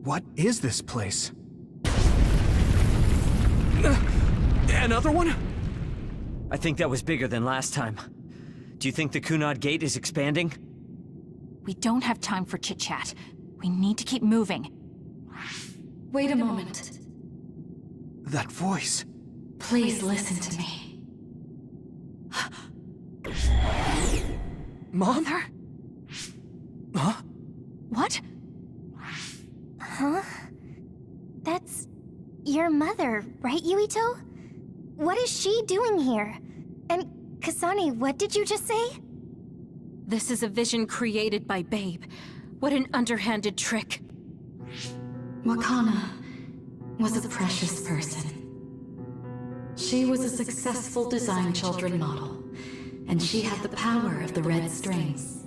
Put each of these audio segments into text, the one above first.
What is this place? Another one? I think that was bigger than last time. Do you think the Kunad Gate is expanding? We don't have time for chit-chat. We need to keep moving. Wait a moment. That voice. Please listen to me. Mom? Mother? Huh? What? Huh? That's your mother, right, Yuito? What is she doing here? And Kasane, what did you just say? This is a vision created by Babe. What an underhanded trick. Wakana was a precious person. She was a successful design children model, and she had the power of the red strings.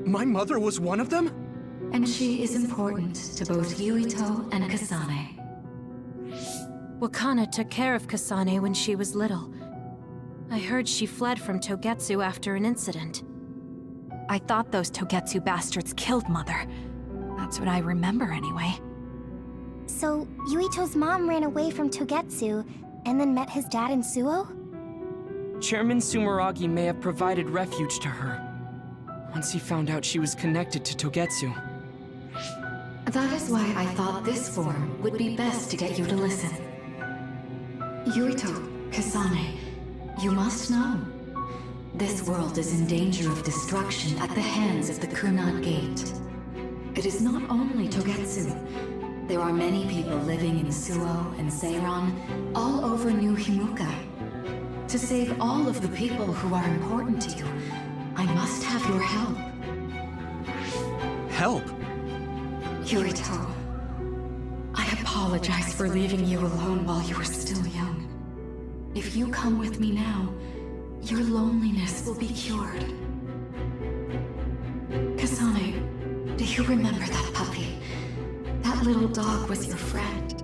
My mother was one of them? And she is important to both Yuito and Kasane. Wakana took care of Kasane when she was little. I heard she fled from Togetsu after an incident. I thought those Togetsu bastards killed Mother. That's what I remember anyway. So, Yuito's mom ran away from Togetsu, and then met his dad in Suo? Chairman Sumeragi may have provided refuge to her, once he found out she was connected to Togetsu. That is why I thought this forum would be best to get you to listen. Yuito, Kasane, you must know. This world is in danger of destruction at the hands of the Kunad Gate. It is not only Togetsu. There are many people living in Suo and Seiron, all over New Himuka. To save all of the people who are important to you, I must have your help. Help? Yuito, I apologize for leaving you alone while you were still young. If you come with me now, your loneliness will be cured. Kasane, do you remember that puppy? That little dog was your friend.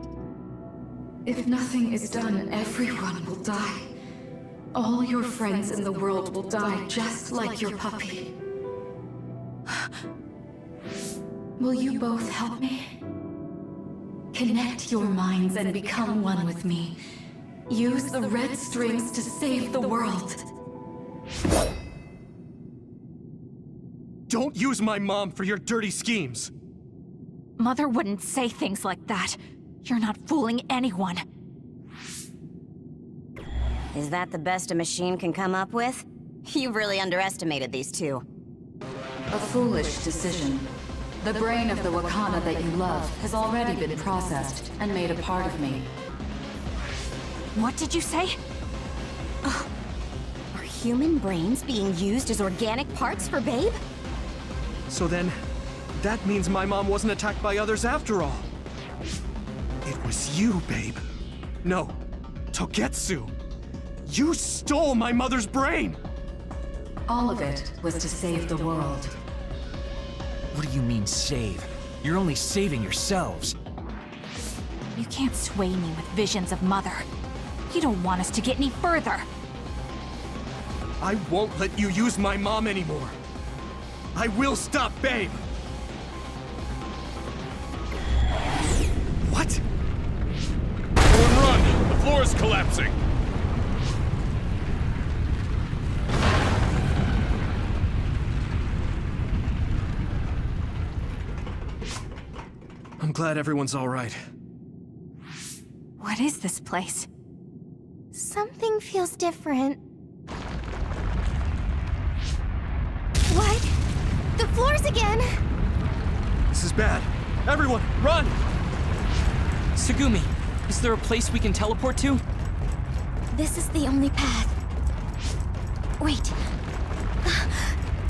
If nothing is done, everyone will die. All your friends in the world will die just like your puppy. Will you both help me? Connect your minds and become one with me. Use the red strings to save the world. Don't use my mom for your dirty schemes! Mother wouldn't say things like that. You're not fooling anyone. Is that the best a machine can come up with? You really underestimated these two. A foolish decision. The brain of the Wakana that you love has already been processed and made a part of me. What did you say? Are human brains being used as organic parts for Babe? So then, that means my mom wasn't attacked by others after all. It was you, Babe. No, Togetsu. You stole my mother's brain! All of it was to save the world. What do you mean, save? You're only saving yourselves. You can't sway me with visions of Mother. You don't want us to get any further. I won't let you use my mom anymore. I will stop Babe! What? Everyone run! The floor is collapsing! I'm glad everyone's all right. What is this place? Something feels different. What? The floors again! This is bad. Everyone, run! Tsugumi, is there a place we can teleport to? This is the only path. Wait.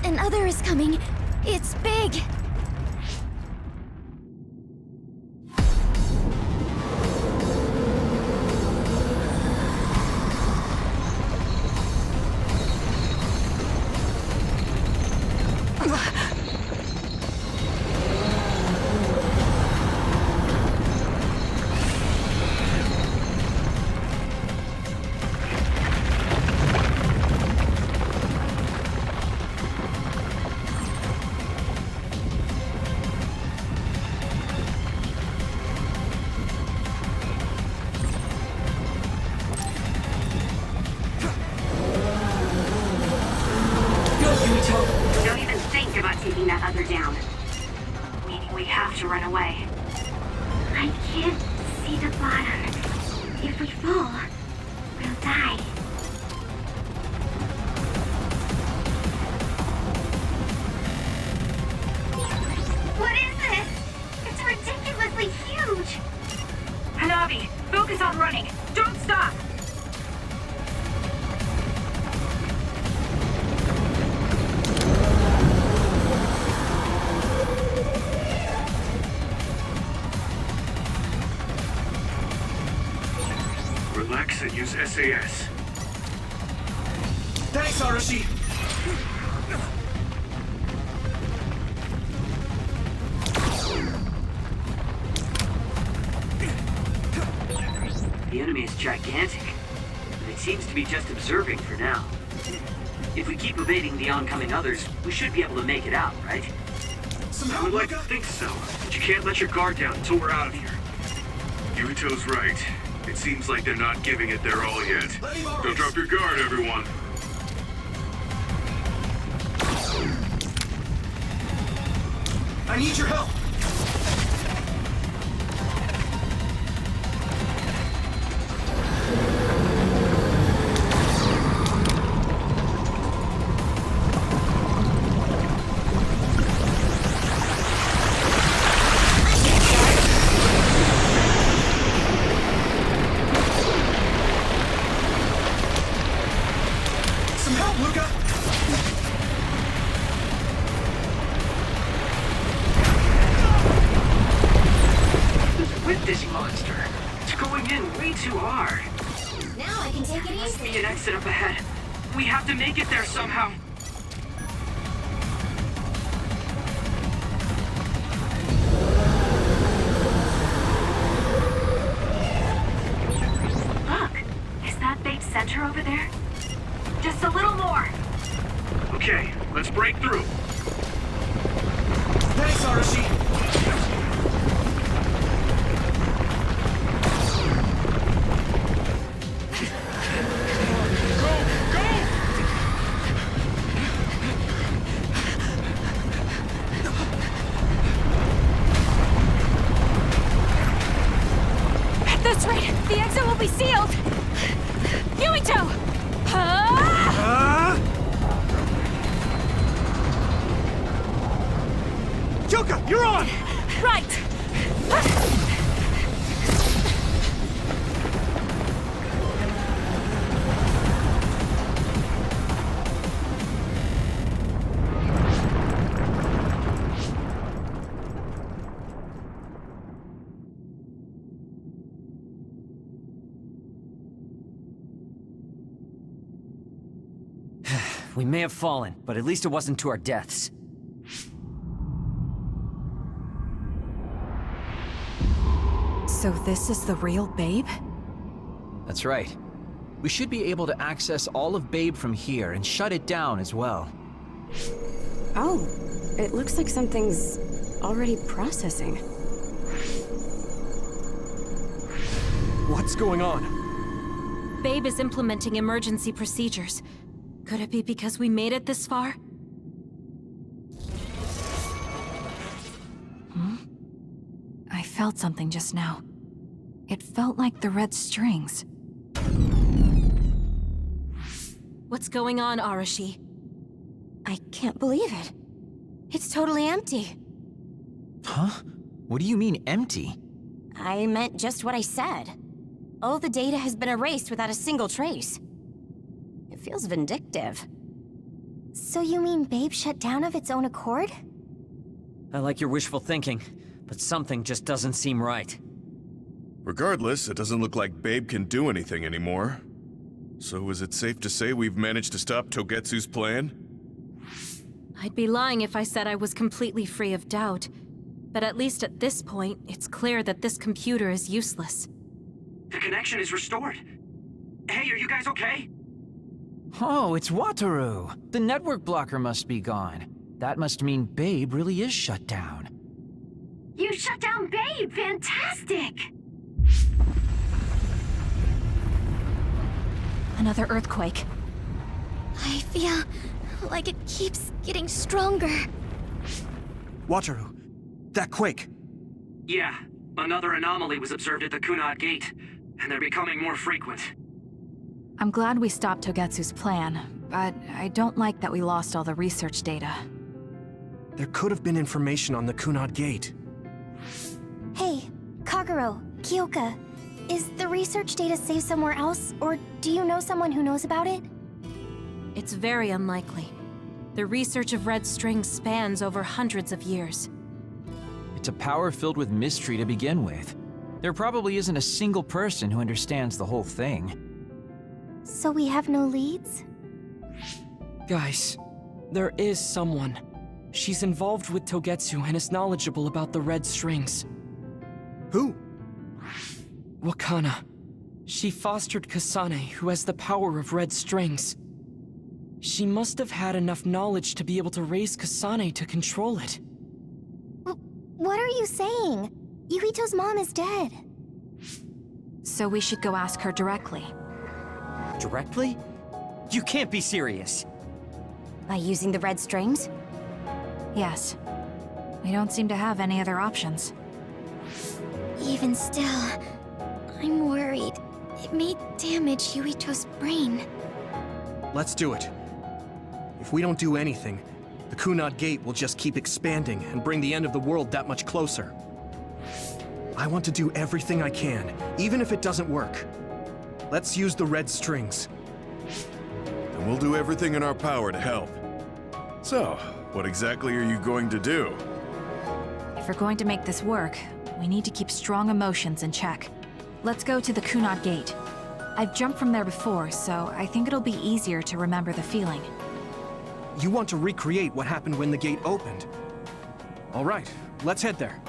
Another is coming. It's big. Don't even think about taking that other down. Meaning we have to run away. I can't see the bottom. If we fall, we'll die. What is this? It's ridiculously huge! Hanabi, focus on running. Don't stop! Relax and use SAS. Thanks, Arashi! The enemy is gigantic, and it seems to be just observing for now. If we keep evading the oncoming others, we should be able to make it out, right? I would like to think so, but you can't let your guard down until we're out of here. Yuito's right. It seems like they're not giving it their all yet. Don't drop your guard, everyone. I need your help! Some help, Luca! With this monster, it's going in way too hard. Now I can take it Must easy. be an exit up ahead. We have to make it there somehow. Look, is that big center over there? Just a little more. Okay, let's break through. Thanks, Arashi! At this rate, the exit will be sealed! Yuito! Ah! Yuka, you're on! Right! We may have fallen, but at least it wasn't to our deaths. So this is the real Babe? That's right. We should be able to access all of Babe from here and shut it down as well. Oh, it looks like something's already processing. What's going on? Babe is implementing emergency procedures. Could it be because we made it this far? I felt something just now. It felt like the red strings. What's going on, Arashi? I can't believe it. It's totally empty. Huh? What do you mean, empty? I meant just what I said. All the data has been erased without a single trace. It feels vindictive. So you mean Babe shut down of its own accord? I like your wishful thinking, but something just doesn't seem right. Regardless, it doesn't look like Babe can do anything anymore. So is it safe to say we've managed to stop Togetsu's plan? I'd be lying if I said I was completely free of doubt. But at least at this point, it's clear that this computer is useless. The connection is restored. Hey, are you guys okay? Oh, it's Wataru! The network blocker must be gone. That must mean Babe really is shut down. You shut down Babe! Fantastic! Another earthquake. I feel like it keeps getting stronger. Wataru, that quake. Yeah, another anomaly was observed at the Kunad Gate, and they're becoming more frequent. I'm glad we stopped Togetsu's plan, but I don't like that we lost all the research data. There could have been information on the Kunad Gate. Hey, Kagero, Kyoka, is the research data saved somewhere else, or do you know someone who knows about it? It's very unlikely. The research of red strings spans over hundreds of years. It's a power filled with mystery to begin with. There probably isn't a single person who understands the whole thing. So we have no leads? Guys, there is someone. She's involved with Togetsu and is knowledgeable about the red strings. Who? Wakana. She fostered Kasane, who has the power of red strings. She must have had enough knowledge to be able to raise Kasane to control it. What are you saying? Yuito's mom is dead. So we should go ask her directly. Directly? You can't be serious. By using the red strings? Yes. We don't seem to have any other options. Even still, I'm worried. It may damage Yuito's brain. Let's do it. If we don't do anything, the Kunad Gate will just keep expanding and bring the end of the world that much closer. I want to do everything I can, even if it doesn't work. Let's use the red strings. And we'll do everything in our power to help. So, what exactly are you going to do? If we're going to make this work, we need to keep strong emotions in check. Let's go to the Kunad Gate. I've jumped from there before, so I think it'll be easier to remember the feeling. You want to recreate what happened when the gate opened? All right, let's head there.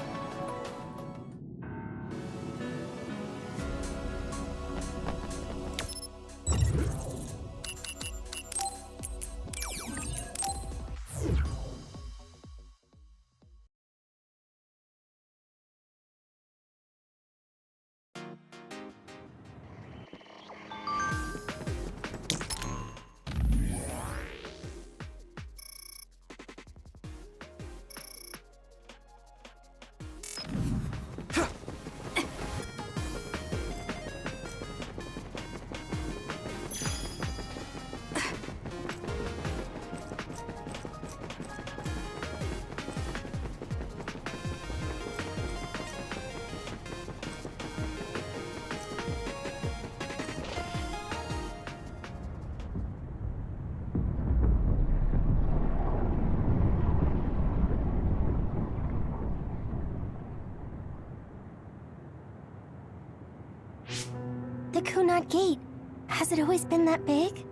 The Kunad Gate. Has it always been that big?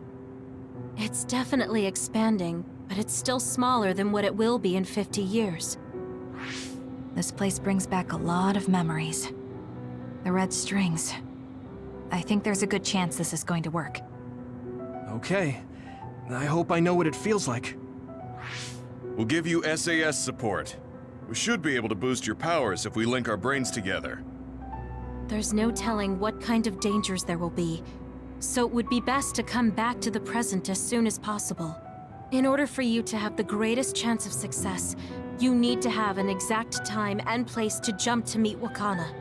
It's definitely expanding, but it's still smaller than what it will be in 50 years. This place brings back a lot of memories. The red strings. I think there's a good chance this is going to work. Okay. I hope I know what it feels like. We'll give you SAS support. We should be able to boost your powers if we link our brains together. There's no telling what kind of dangers there will be, so it would be best to come back to the present as soon as possible. In order for you to have the greatest chance of success, you need to have an exact time and place to jump to meet Wakana.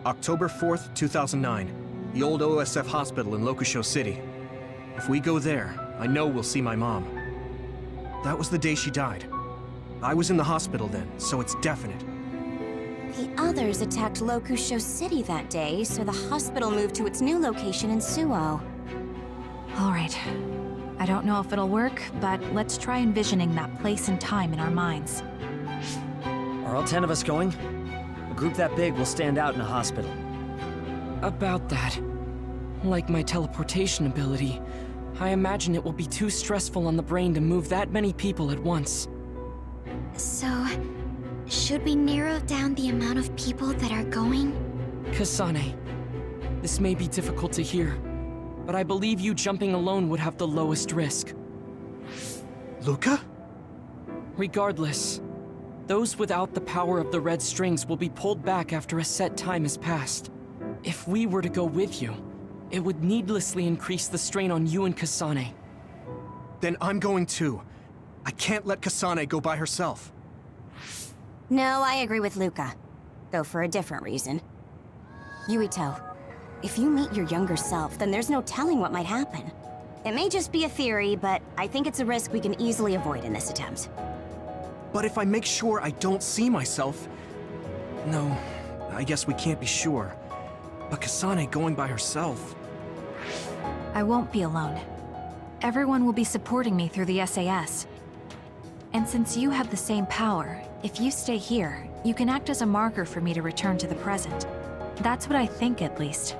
October 4th, 2009. The old OSF hospital in Lokusho City. If we go there, I know we'll see my mom. That was the day she died. I was in the hospital then, so it's definite. The others attacked Lokusho City that day, so the hospital moved to its new location in Suo. All right. I don't know if it'll work, but let's try envisioning that place and time in our minds. Are all 10 of us going? A group that big will stand out in a hospital. About that. Like my teleportation ability, I imagine it will be too stressful on the brain to move that many people at once. So, should we narrow down the amount of people that are going? Kasane, this may be difficult to hear, but I believe you jumping alone would have the lowest risk. Luca? Regardless, those without the power of the red strings will be pulled back after a set time has passed. If we were to go with you, it would needlessly increase the strain on you and Kasane. Then I'm going too. I can't let Kasane go by herself. No, I agree with Luca. Though for a different reason. Yuito, if you meet your younger self, then there's no telling what might happen. It may just be a theory, but I think it's a risk we can easily avoid in this attempt. But if I make sure I don't see myself... No, I guess we can't be sure. But Kasane going by herself... I won't be alone. Everyone will be supporting me through the SAS. And since you have the same power, if you stay here, you can act as a marker for me to return to the present. That's what I think, at least.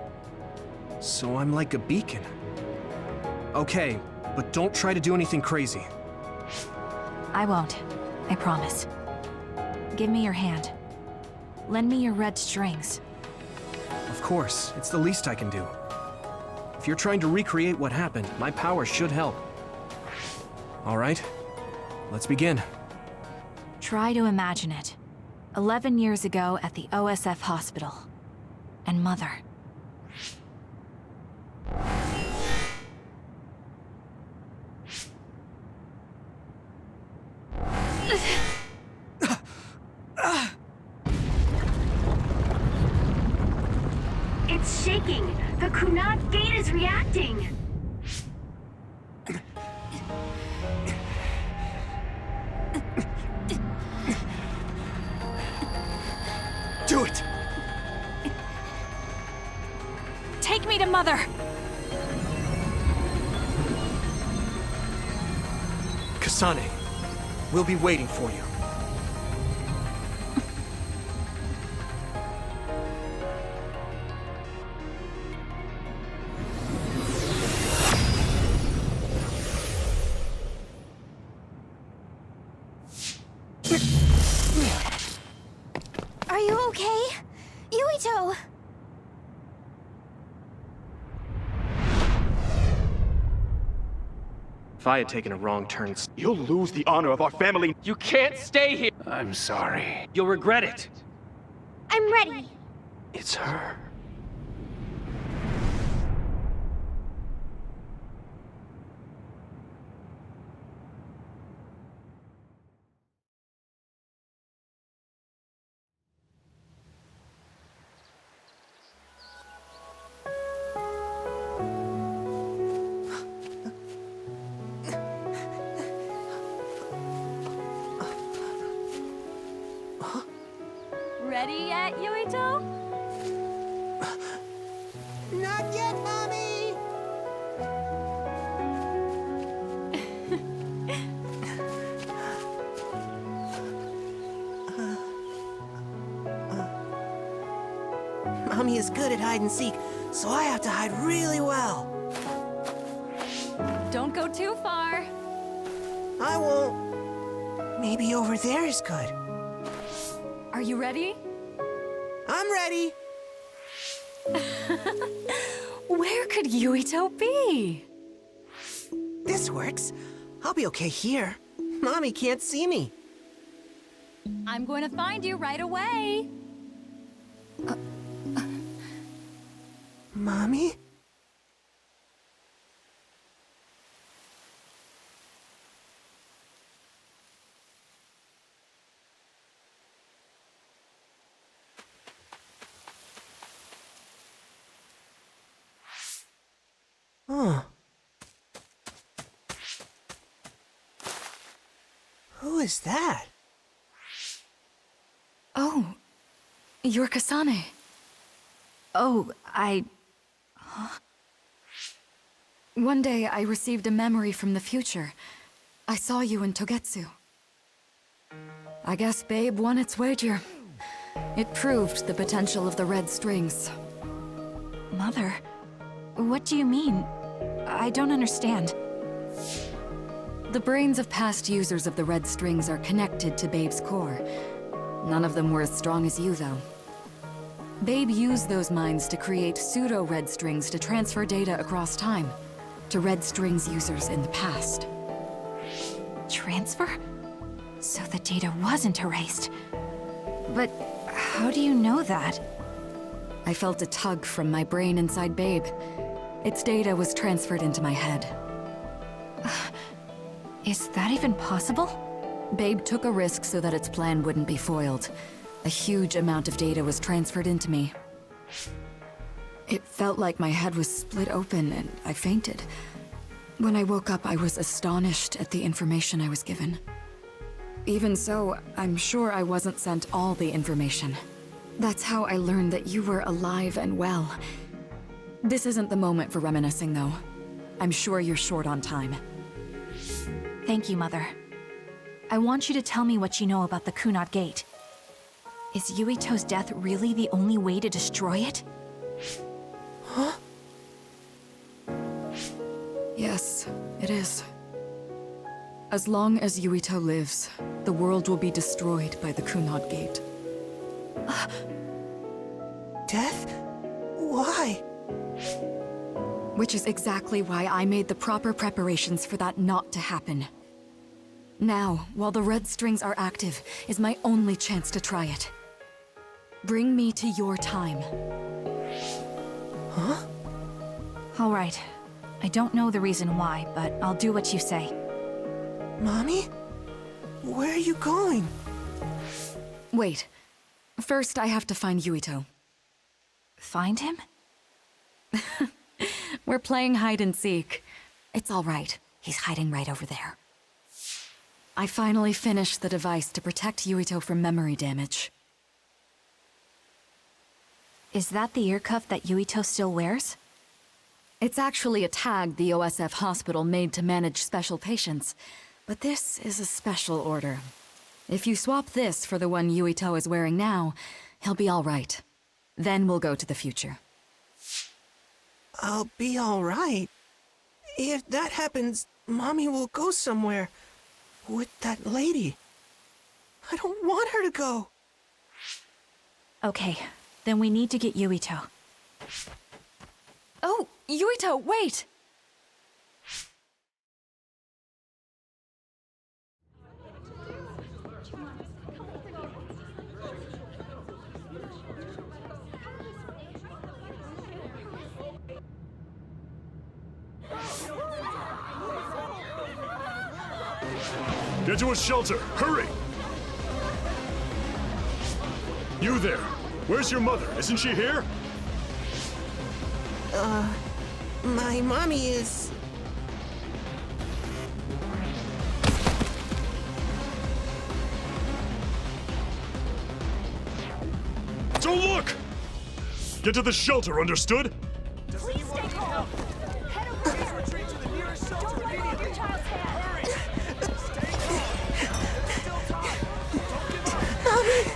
So I'm like a beacon. Okay, but don't try to do anything crazy. I won't. I promise. Give me your hand. Lend me your red strings. Of course, it's the least I can do. If you're trying to recreate what happened, my power should help. All right, let's begin. Try to imagine it. 11 years ago at the OSF hospital. And Mother. It's shaking! The Kunad gate is reacting! Do it! Take me to Mother! Kasane, we'll be waiting for you. Are you okay? Yuito! If I had taken a wrong turn... You'll lose the honor of our family. You can't stay here! I'm sorry. You'll regret it. I'm ready! It's her. Ready yet, Yuito? Not yet, Mommy! Mommy is good at hide and seek, so I have to hide really well. Don't go too far. I won't. Maybe over there is good. Are you ready? I'm ready. Where could Yuito be? This works. I'll be okay here. Mommy can't see me. I'm going to find you right away. Mommy? Huh. Who is that? Oh, you're Kasane. Oh, Huh? One day I received a memory from the future. I saw you in Togetsu. I guess Babe won its wager. It proved the potential of the red strings. Mother, what do you mean? I don't understand. The brains of past users of the red strings are connected to Babe's core. None of them were as strong as you, though. Babe used those minds to create pseudo-red strings to transfer data across time to red strings users in the past. Transfer? So the data wasn't erased. But how do you know that? I felt a tug from my brain inside Babe. Its data was transferred into my head. Is that even possible? Babe took a risk so that its plan wouldn't be foiled. A huge amount of data was transferred into me. It felt like my head was split open and I fainted. When I woke up, I was astonished at the information I was given. Even so, I'm sure I wasn't sent all the information. That's how I learned that you were alive and well. This isn't the moment for reminiscing, though. I'm sure you're short on time. Thank you, Mother. I want you to tell me what you know about the Kunad Gate. Is Yuito's death really the only way to destroy it? Huh? Yes, it is. As long as Yuito lives, the world will be destroyed by the Kunad Gate. Death? Why? Which is exactly why I made the proper preparations for that not to happen. Now, while the red strings are active, is my only chance to try it. Bring me to your time. Huh? All right. I don't know the reason why, but I'll do what you say. Mommy? Where are you going? Wait. First, I have to find Yuito. Find him? We're playing hide and seek. It's all right. He's hiding right over there. I finally finished the device to protect Yuito from memory damage. Is that the ear cuff that Yuito still wears? It's actually a tag the OSF hospital made to manage special patients. But this is a special order. If you swap this for the one Yuito is wearing now, he'll be all right. Then we'll go to the future. I'll be all right. If that happens, Mommy will go somewhere. With that lady. I don't want her to go. Okay, then we need to get Yuito. Oh, Yuito, wait! Get to a shelter! Hurry! You there! Where's your mother? Isn't she here? My mommy is... Don't look! Get to the shelter, understood? Please stay calm. Head over here. Retreat to the nearest shelter Don't let go of your child's hand. Hurry! Stay calm! There's still time! Don't give up! Mommy!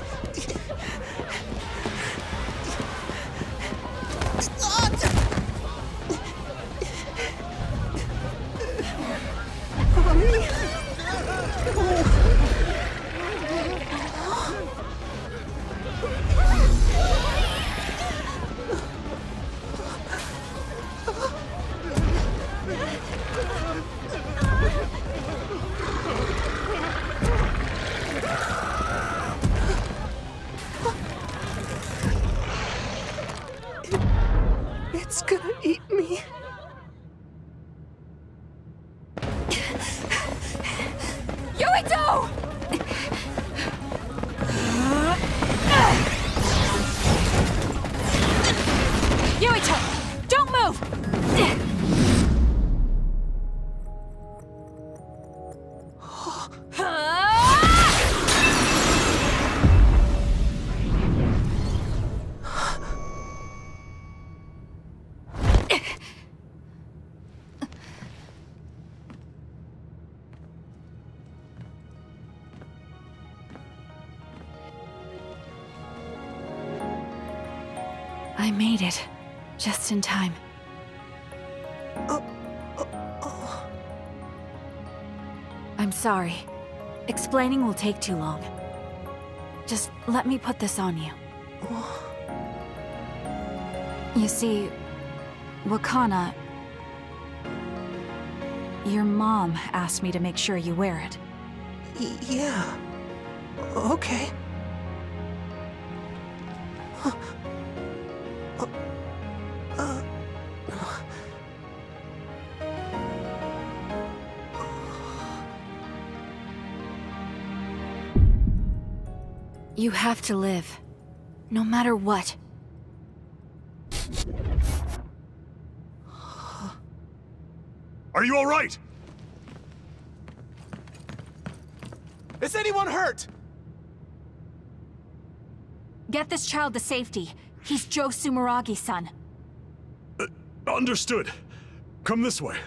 It's gonna eat me. Yuito! Yuito! Don't move! I made it. Just in time. I'm sorry. Explaining will take too long. Just let me put this on you. You see, Wakana... Your mom asked me to make sure you wear it. Yeah. Okay. You have to live. No matter what. Are you all right? Is anyone hurt? Get this child to safety. He's Joe Sumeragi's son. Understood. Come this way.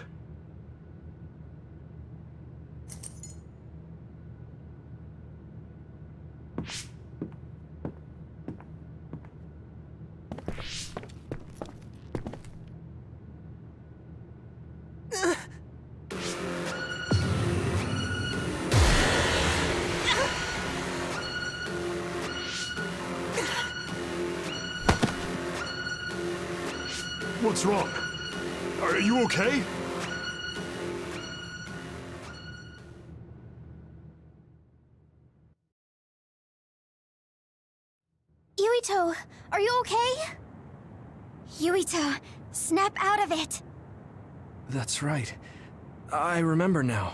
What's wrong? Are you okay? Yuito, are you okay? Yuito, snap out of it! That's right. I remember now.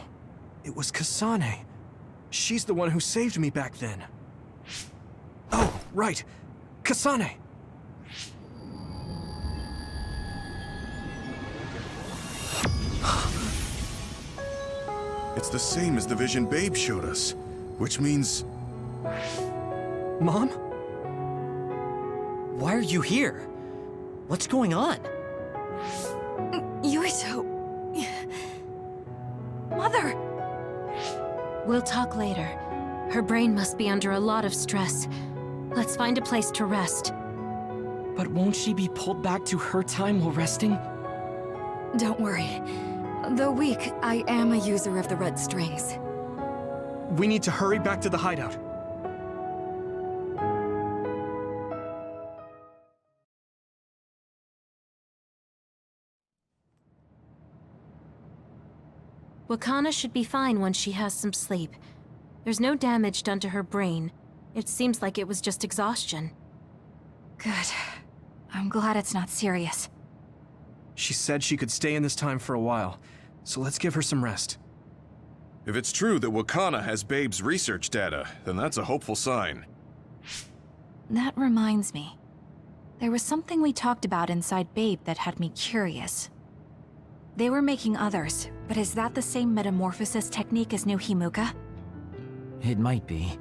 It was Kasane. She's the one who saved me back then. Oh, right. Kasane! It's the same as the vision Babe showed us, which means... Mom? Why are you here? What's going on? Yuito... Mother! We'll talk later. Her brain must be under a lot of stress. Let's find a place to rest. But won't she be pulled back to her time while resting? Don't worry. Though weak, I am a user of the red strings. We need to hurry back to the hideout. Wakana should be fine once she has some sleep. There's no damage done to her brain. It seems like it was just exhaustion. Good. I'm glad it's not serious. She said she could stay in this time for a while, so let's give her some rest. If it's true that Wakana has Babe's research data, then that's a hopeful sign. That reminds me. There was something we talked about inside Babe that had me curious. They were making others, but is that the same metamorphosis technique as New Himuka? It might be.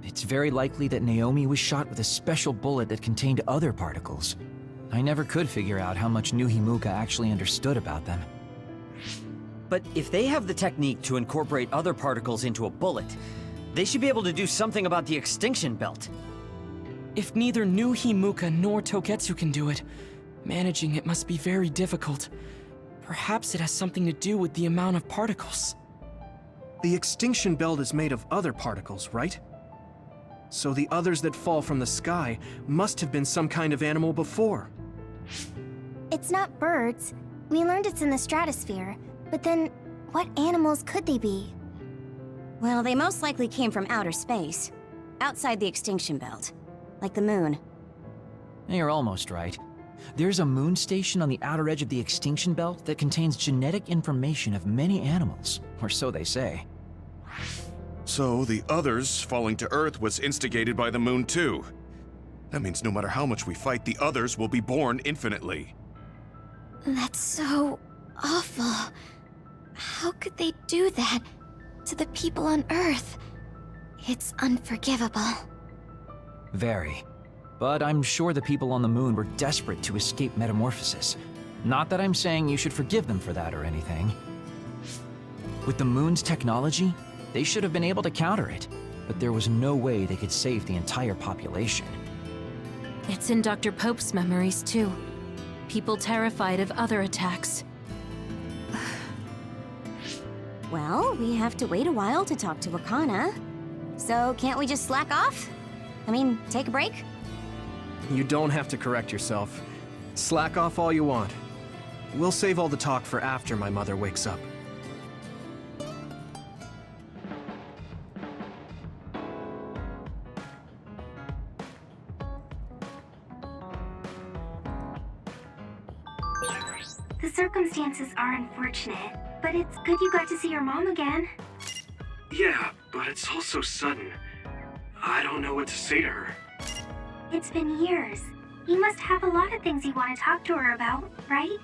It's very likely that Naomi was shot with a special bullet that contained other particles. I never could figure out how much New Himuka actually understood about them. But if they have the technique to incorporate other particles into a bullet, they should be able to do something about the Extinction Belt. If neither New Himuka nor Togetsu can do it, managing it must be very difficult. Perhaps it has something to do with the amount of particles. The Extinction Belt is made of other particles, right? So the others that fall from the sky must have been some kind of animal before. It's not birds. We learned it's in the stratosphere. But then, what animals could they be? Well, they most likely came from outer space. Outside the Extinction Belt. Like the moon. You're almost right. There's a moon station on the outer edge of the Extinction Belt that contains genetic information of many animals, or so they say. So the others falling to Earth was instigated by the moon too. That means no matter how much we fight, the others will be born infinitely. That's so awful. How could they do that to the people on Earth? It's unforgivable. Very. But I'm sure the people on the moon were desperate to escape metamorphosis. Not that I'm saying you should forgive them for that or anything. With the moon's technology, they should have been able to counter it, but there was no way they could save the entire population. It's in Dr. Pope's memories, too. People terrified of other attacks. Well, we have to wait a while to talk to Wakana. So can't we just slack off? I mean, take a break? You don't have to correct yourself. Slack off all you want. We'll save all the talk for after my mother wakes up. The circumstances are unfortunate, but it's good you got to see your mom again. Yeah, but it's all so sudden. I don't know what to say to her. It's been years. You must have a lot of things you want to talk to her about, right?